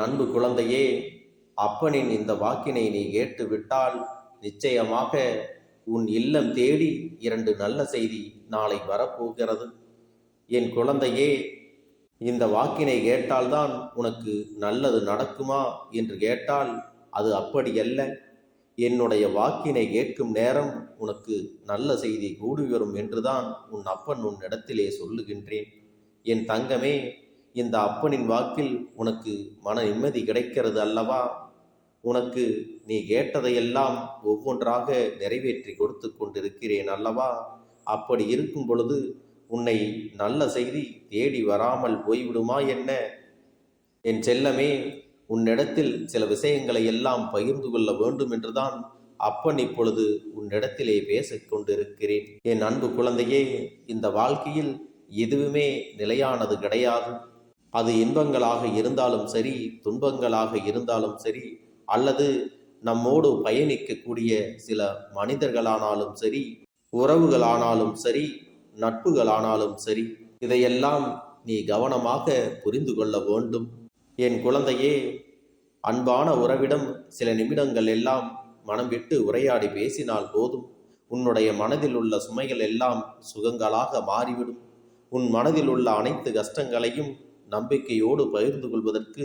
அன்பு குழந்தையே, அப்பனின் இந்த வாக்கினை நீ கேட்டுவிட்டால் நிச்சயமாக உன் இல்லம் தேடி 2 நல்ல செய்தி நாளை வரப்போகிறது. என் குழந்தையே, இந்த வாக்கினை கேட்டால்தான் உனக்கு நல்லது நடக்குமா என்று கேட்டால் அது அப்படியல்ல. என்னுடைய வாக்கினை கேட்கும் நேரம் உனக்கு நல்ல செய்தி கூடி வரும் என்றுதான் உன் அப்பன் உன்னிடத்திலே சொல்லுகின்றேன். என் தங்கமே, இந்த அப்பனின் வாக்கில் உனக்கு மன நிம்மதி கிடைக்கிறது அல்லவா? உனக்கு நீ கேட்டதையெல்லாம் ஒவ்வொன்றாக நிறைவேற்றி கொடுத்து கொண்டிருக்கிறேன் அல்லவா? அப்படி இருக்கும் பொழுது உன்னை நல்ல செய்தி தேடி வராமல் போய்விடுமா என்ன? என் செல்லமே, உன்னிடத்தில் சில விஷயங்களை எல்லாம் பகிர்ந்து கொள்ள வேண்டும் என்றுதான் அப்பன் இப்பொழுது உன்னிடத்திலே பேசிக் கொண்டிருக்கிறேன். என் அன்பு குழந்தையே, இந்த வாழ்க்கையில் எதுவுமே நிலையானது கிடையாது. அது இன்பங்களாக இருந்தாலும் சரி, துன்பங்களாக இருந்தாலும் சரி, அல்லது நம்மோடு பயணிக்கக்கூடிய சில மனிதர்களானாலும் சரி, உறவுகளானாலும் சரி, நட்புகளானாலும் சரி, இதையெல்லாம் நீ கவனமாக புரிந்து கொள்ள வேண்டும். என் குழந்தையே, அன்பான உறவிடம் சில நிமிடங்கள் எல்லாம் மனம் விட்டு உரையாடி பேசினால் போதும். உன்னுடைய மனதில் உள்ள சுமைகள் எல்லாம் சுகங்களாக மாறிவிடும். உன் மனதில் உள்ள அனைத்து கஷ்டங்களையும் நம்பிக்கையோடு பகிர்ந்து கொள்வதற்கு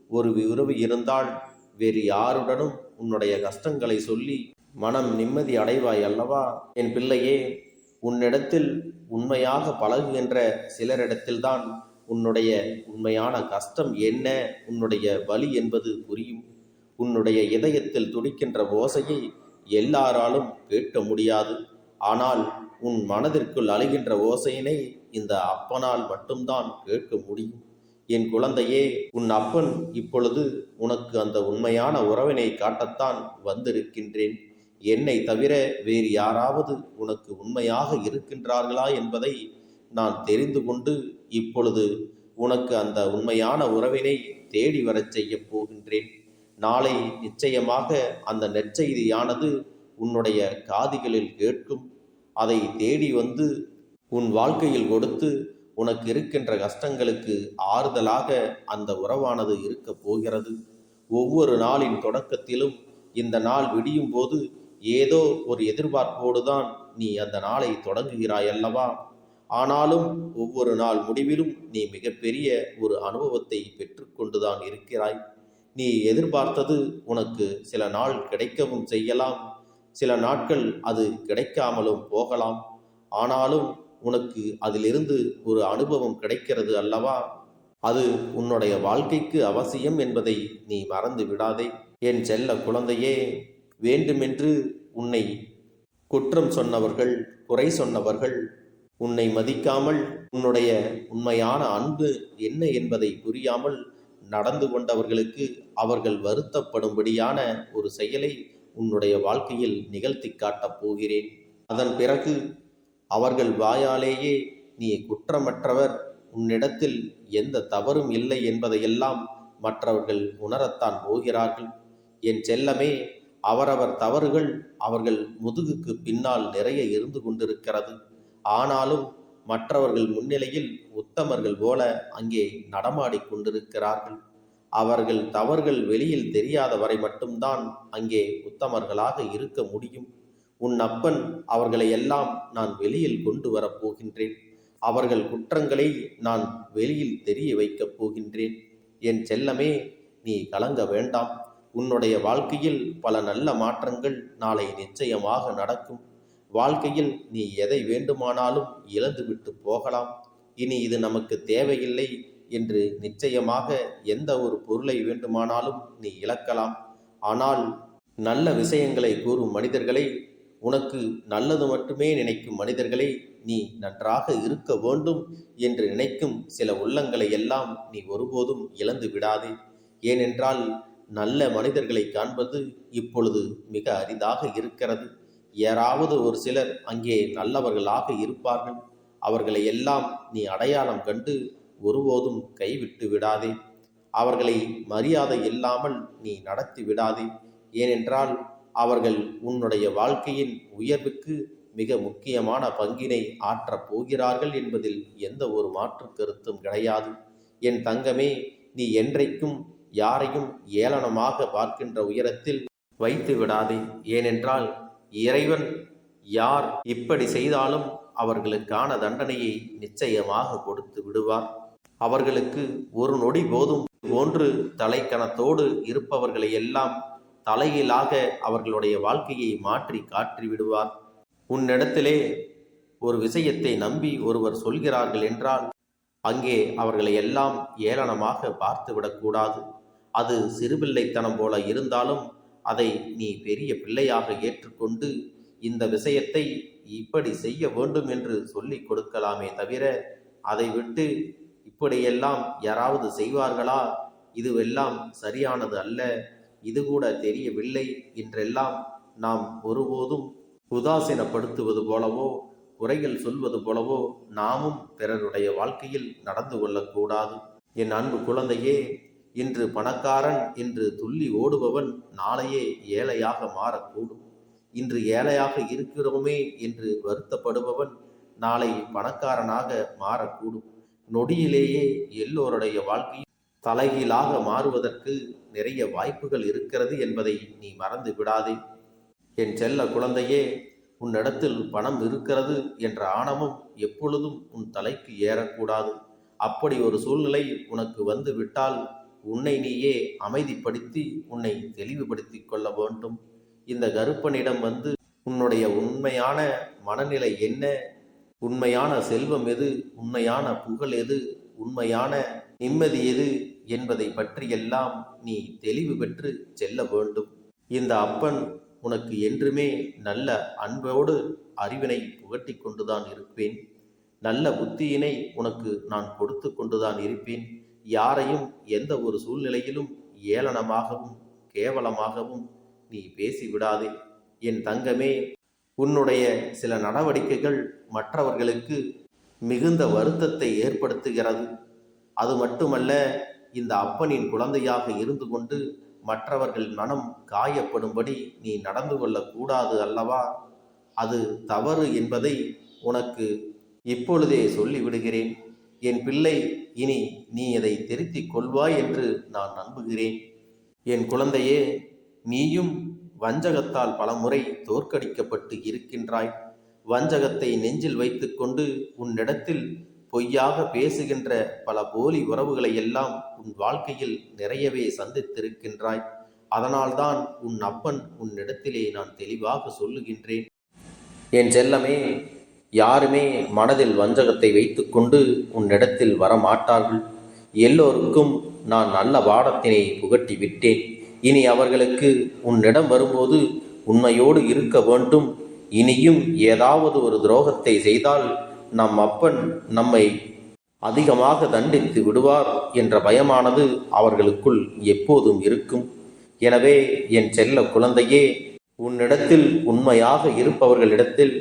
ஒரு உறவு இருந்தால் வேறு யாருடனும் உன்னுடைய கஷ்டங்களை சொல்லி மனம் நிம்மதி அடைவாய் அல்லவா? என் பிள்ளையே, உன்னிடத்தில் உண்மையாக பழகுகின்ற சிலரிடத்தில்தான் உன்னுடைய உண்மையான கஷ்டம் என்ன, உன்னுடைய வலி என்பது புரியும். உன்னுடைய இதயத்தில் துடிக்கின்ற ஓசையை எல்லாராலும் கேட்க முடியாது. ஆனால் உன் மனதிற்குள் அழுகின்ற ஓசையினை இந்த அப்பனால் மட்டும்தான் கேட்க முடியும். என் குழந்தையே, உன் அப்பன் இப்பொழுது உனக்கு அந்த உண்மையான உறவினை காட்டத்தான் வந்திருக்கின்றேன். என்னை தவிர வேறு யாராவது உனக்கு உண்மையாக இருக்கின்றார்களா என்பதை நான் தெரிந்து கொண்டு இப்பொழுது உனக்கு அந்த உண்மையான உறவினை தேடி வரச் செய்ய போகின்றேன். நாளை நிச்சயமாக அந்த நற்செய்தியானது உன்னுடைய காதுகளில் கேட்கும். அதை தேடி வந்து உன் வாழ்க்கையில் கொடுத்து உனக்கு இருக்கின்ற கஷ்டங்களுக்கு ஆறுதலாக அந்த உறவானது இருக்க போகிறது. ஒவ்வொரு நாளின் தொடக்கத்திலும் இந்த நாள் விடியும் போது ஏதோ ஒரு எதிர்பார்ப்போடு தான் நீ அந்த நாளை தொடங்குகிறாய் அல்லவா? ஆனாலும் ஒவ்வொரு நாள் முடிவிலும் நீ மிகப்பெரிய ஒரு அனுபவத்தை பெற்றுக்கொண்டுதான் இருக்கிறாய். நீ எதிர்பார்த்தது உனக்கு சில நாள் கிடைக்கவும் செய்யலாம், சில நாட்கள் அது கிடைக்காமலும் போகலாம். ஆனாலும் உனக்கு அதிலிருந்து ஒரு அனுபவம் கிடைக்கிறது அல்லவா? அது உன்னுடைய வாழ்க்கைக்கு அவசியம் என்பதை நீ மறந்து விடாதே. என் செல்ல குழந்தையே, வேண்டுமென்று உன்னை குற்றம் சொன்னவர்கள், குறை சொன்னவர்கள், உன்னை மதிக்காமல் உன்னுடைய உண்மையான அன்பு என்ன என்பதை புரியாமல் நடந்து கொண்டவர்களுக்கு அவர்கள் வருத்தப்படும்படியான ஒரு செயலை உன்னுடைய வாழ்க்கையில் நிகழ்த்தி காட்டப் போகிறேன். அதன் பிறகு அவர்கள் வாயாலேயே நீ குற்றமற்றவர், உன்னிடத்தில் எந்த தவறும் இல்லை என்பதையெல்லாம் மற்றவர்கள் உணரத்தான் போகிறார்கள். என் செல்லமே, அவரவர் தவறுகள் அவர்கள் முதுகுக்கு பின்னால் நிறைய இருந்து கொண்டிருக்கிறது. ஆனாலும் மற்றவர்கள் முன்னிலையில் உத்தமர்கள் போல அங்கே நடமாடிக் கொண்டிருக்கிறார்கள். அவர்கள் தவறுகள் வெளியில் தெரியாத வரை மட்டும்தான் அங்கே உத்தமர்களாக இருக்க முடியும். உன் அப்பன் அவர்களை எல்லாம் நான் வெளியில் கொண்டு வரப்போகின்றேன். அவர்கள் குற்றங்களை நான் வெளியில் தெரிய வைக்கப் போகின்றேன். என் செல்லமே, நீ கலங்க வேண்டாம். உன்னுடைய வாழ்க்கையில் பல நல்ல மாற்றங்கள் நாளை நிச்சயமாக நடக்கும். வாழ்க்கையில் நீ எதை வேண்டுமானாலும் இழந்துவிட்டு போகலாம். இனி இது நமக்கு தேவையில்லை என்று நிச்சயமாக எந்த ஒரு பொருளை வேண்டுமானாலும் நீ இழக்கலாம். ஆனால் நல்ல விஷயங்களை கூறும் மனிதர்களை, உனக்கு நல்லது மட்டுமே நினைக்கும் மனிதர்களை, நீ நன்றாக இருக்க வேண்டும் என்று நினைக்கும் சில உள்ளங்களை எல்லாம் நீ ஒருபோதும் இழந்து விடாதே. ஏனென்றால் நல்ல மனிதர்களை காண்பது இப்பொழுது மிக அரிதாக இருக்கிறது. யாராவது ஒரு சிலர் அங்கே நல்லவர்களாக இருப்பார்கள். அவர்களை எல்லாம் நீ அடையாளம் கண்டு ஒருபோதும் கைவிட்டு விடாதே. அவர்களை மரியாதை இல்லாமல் நீ நடத்தி விடாதே. ஏனென்றால் அவர்கள் உன்னுடைய வாழ்க்கையின் உயர்வுக்கு மிக முக்கியமான பங்கினை ஆற்றப் போகிறார்கள் என்பதில் எந்த ஒரு மாற்று கருத்தும் கிடையாது. என் தங்கமே, நீ என்றைக்கும் யாரையும் ஏளனமாக பார்க்கின்ற உயரத்தில் வைத்து விடாதே. ஏனென்றால் இறைவன் யார் இப்படி செய்தாலும் அவர்களுக்கான தண்டனையை நிச்சயமாக கொடுத்து விடுவார். அவர்களுக்கு ஒரு நொடி போதும் போன்று தலைக்கணத்தோடு இருப்பவர்களை எல்லாம் தலையிலாக அவர்களுடைய வாழ்க்கையை மாற்றி காட்டி விடுவார். உன்னிடத்திலே ஒரு விஷயத்தை நம்பி ஒருவர் சொல்கிறார்கள் என்றால் அங்கே அவர்களை எல்லாம் ஏளனமாக பார்த்து விடக்கூடாது. அது சிறுபிள்ளைத்தனம் போல இருந்தாலும் அதை நீ பெரிய பிள்ளையாக ஏற்றுக்கொண்டு இந்த விஷயத்தை இப்படி செய்ய வேண்டும் என்று சொல்லிக் கொடுக்கலாமே தவிர, அதை விட்டு இப்படியெல்லாம் யாராவது செய்வார்களா, இதுவெல்லாம் சரியானது அல்ல, இது கூட தெரியவில்லை என்றெல்லாம் நாம் ஒருபோதும் உதாசீனப்படுத்துவது போலவோ குறைகள் சொல்வது போலவோ நாமும் பிறருடைய வாழ்க்கையில் நடந்து கொள்ளக்கூடாது. என் அன்பு குழந்தையே, இன்று பணக்காரன் என்று துள்ளி ஓடுபவன் நாளையே ஏழையாக மாறக்கூடும். இன்று ஏழையாக இருக்கிறோமே என்று வருத்தப்படுபவன் நாளை பணக்காரனாக மாறக்கூடும். நொடியிலேயே எல்லோருடைய வாழ்க்கையும் தலைகீழாக மாறுவதற்கு நிறைய வாய்ப்புகள் இருக்கிறது என்பதை நீ மறந்து விடாதே. என் செல்ல குழந்தையே, உன்னிடத்தில் பணம் இருக்கிறது என்ற ஆணவம் எப்பொழுதும் உன் தலைக்கு ஏறக்கூடாது. அப்படி ஒரு சூழ்நிலை உனக்கு வந்து விட்டால் உன்னை நீயே அமைதிப்படுத்தி உன்னை தெளிவுபடுத்தி கொள்ள வேண்டும். இந்த கருப்பனிடம் வந்து உன்னுடைய உண்மையான மனநிலை என்ன, உண்மையான செல்வம் எது, உண்மையான புகழ் எது, உண்மையான நிம்மதி எது என்பதை பற்றியெல்லாம் நீ தெளிவு பெற்று செல்ல வேண்டும். இந்த அப்பன் உனக்கு என்றுமே நல்ல அன்போடு அறிவினை புகட்டி கொண்டுதான் இருப்பேன். நல்ல புத்தியினை உனக்கு நான் கொடுத்து கொண்டுதான் இருப்பேன். யாரையும் எந்த ஒரு சூழ்நிலையிலும் ஏளனமாகவும் கேவலமாகவும் நீ பேசிவிடாதே. என் தங்கமே, உன்னுடைய சில நடவடிக்கைகள் மற்றவர்களுக்கு மிகுந்த வருத்தத்தை ஏற்படுத்துகிறது. அது மட்டுமல்ல, இந்த அப்பனின் குழந்தையாக இருந்து கொண்டு மற்றவர்கள் மனம் காயப்படும்படி நீ நடந்து கொள்ளக்கூடாது அல்லவா? அது தவறு என்பதை உனக்கு இப்பொழுதே சொல்லிவிடுகிறேன். என் பிள்ளை, இனி நீ அதை திருத்திக் கொள்வாய் என்று நான் நம்புகிறேன். என் குழந்தையே, நீயும் வஞ்சகத்தால் பலமுறை தோற்கடிக்கப்பட்டு இருக்கின்றாய். வஞ்சகத்தை நெஞ்சில் வைத்துக்கொண்டு உன்னிடத்தில் பொய்யாக பேசுகின்ற பல போலி உறவுகளை எல்லாம் உன் வாழ்க்கையில் நிறையவே சந்தித்திருக்கின்றாய். அதனால்தான் உன் அப்பன் உன்னிடத்திலே நான் தெளிவாக சொல்லுகின்றேன். என் செல்லமே, யாருமே மனதில் வஞ்சகத்தை வைத்துக்கொண்டு உன்னிடத்தில் வரமாட்டார்கள். எல்லோருக்கும் நான் நல்ல பாடத்தினை புகட்டி விட்டேன். இனி அவர்களுக்கு உன்னிடம் வரும்போது உண்மையோடு இருக்க வேண்டும். இனியும் ஏதாவது ஒரு துரோகத்தை செய்தால் நம் அப்பன் நம்மை அதிகமாக தண்டித்து விடுவார் என்ற பயமானது அவர்களுக்குள் எப்போதும் இருக்கும். எனவே என் செல்ல குழந்தையே, உன்னிடத்தில் உண்மையாக இருப்பவர்களிடத்தில்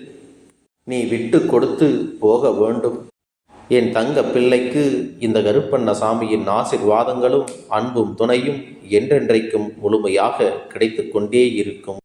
நீ விட்டு கொடுத்து போக வேண்டும். என் தங்க பிள்ளைக்கு இந்த கருப்பண்ணசாமியின் ஆசீர்வாதங்களும் அன்பும் துணையும் என்றென்றைக்கும் முழுமையாக கிடைத்து கொண்டே இருக்கும்.